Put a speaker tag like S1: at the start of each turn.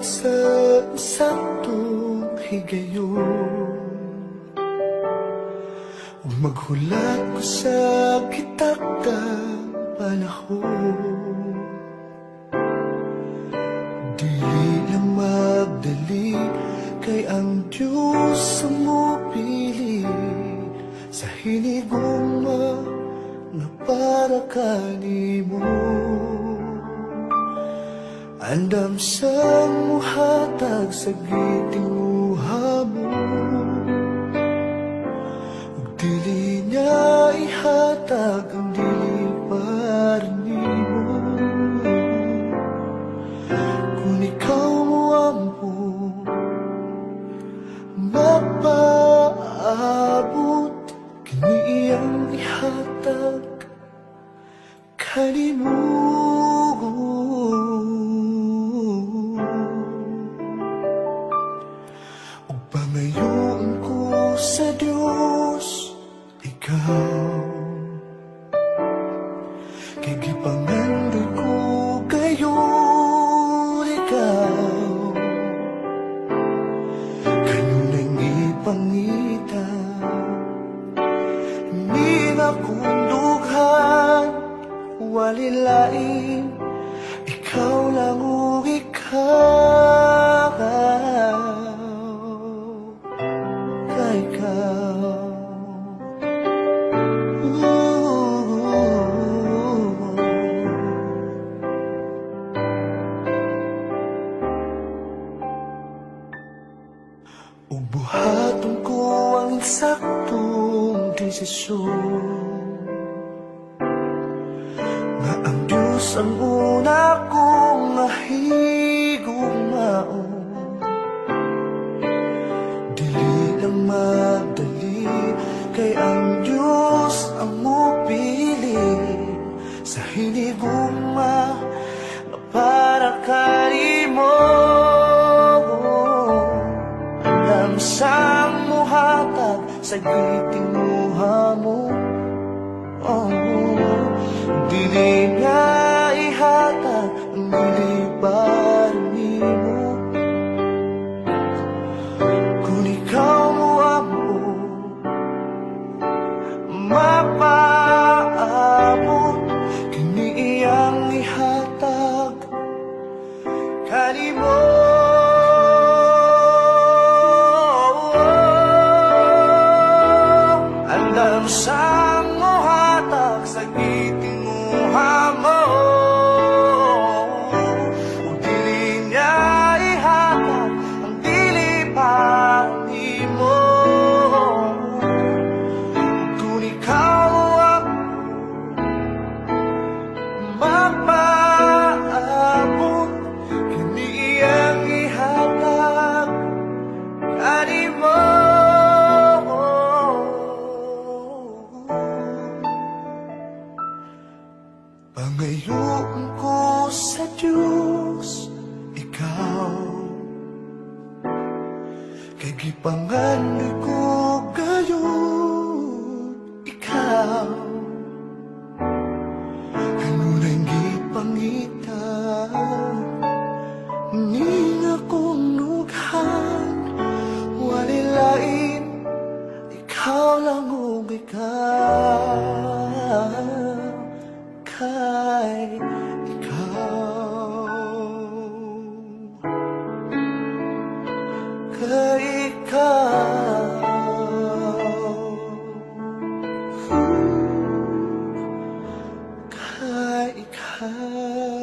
S1: sa saktong higayon. Huwag maghulat ko sa kitakdang panahon. Dili na magdali, kay ang Diyos ang mupili sa hinigugma na para kanimo. Andam sa muhatag sa gitinguha mo, ug dili niya ihatag ang dili para nimo. Kung ikaw mo ampo mapaabot, kini iyang ihatag kanimo. Ug pangayoon ko sa Dios, ikaw kay gipangandoy ko gayon ikaw. Kanunay ipangita ni nga kundughan, walilain ikaw lang o ikaw, kay ikaw. Ubuhaton ko ang insaktong desisyon, nga ang Diyos ang una kong mahigugmaon. Dili lang magdali, kay ang Diyos ang mupili sa hinigugma na para kanimo. Andam sang muhatag sa gitinguha mo, dili nga ihatag ang dili para nimo. Kung ikaw mo ampo mapaabot, kini iyang ihatag kanimo. Andam sang muhatag sa gitinguha mo, ug dili niya ihatag ang dili para nimo. Kung ikaw ang mapaabot, kini iyang ihatag kanimo. Pangayoon ko sa Diyos, ikaw kay gipangandoy ko gayon ikaw. Kanunay gipangita ni nga kong nughan, walilain ikaw lang o ikaw, kay ikaw, kay ikaw, kay ikaw.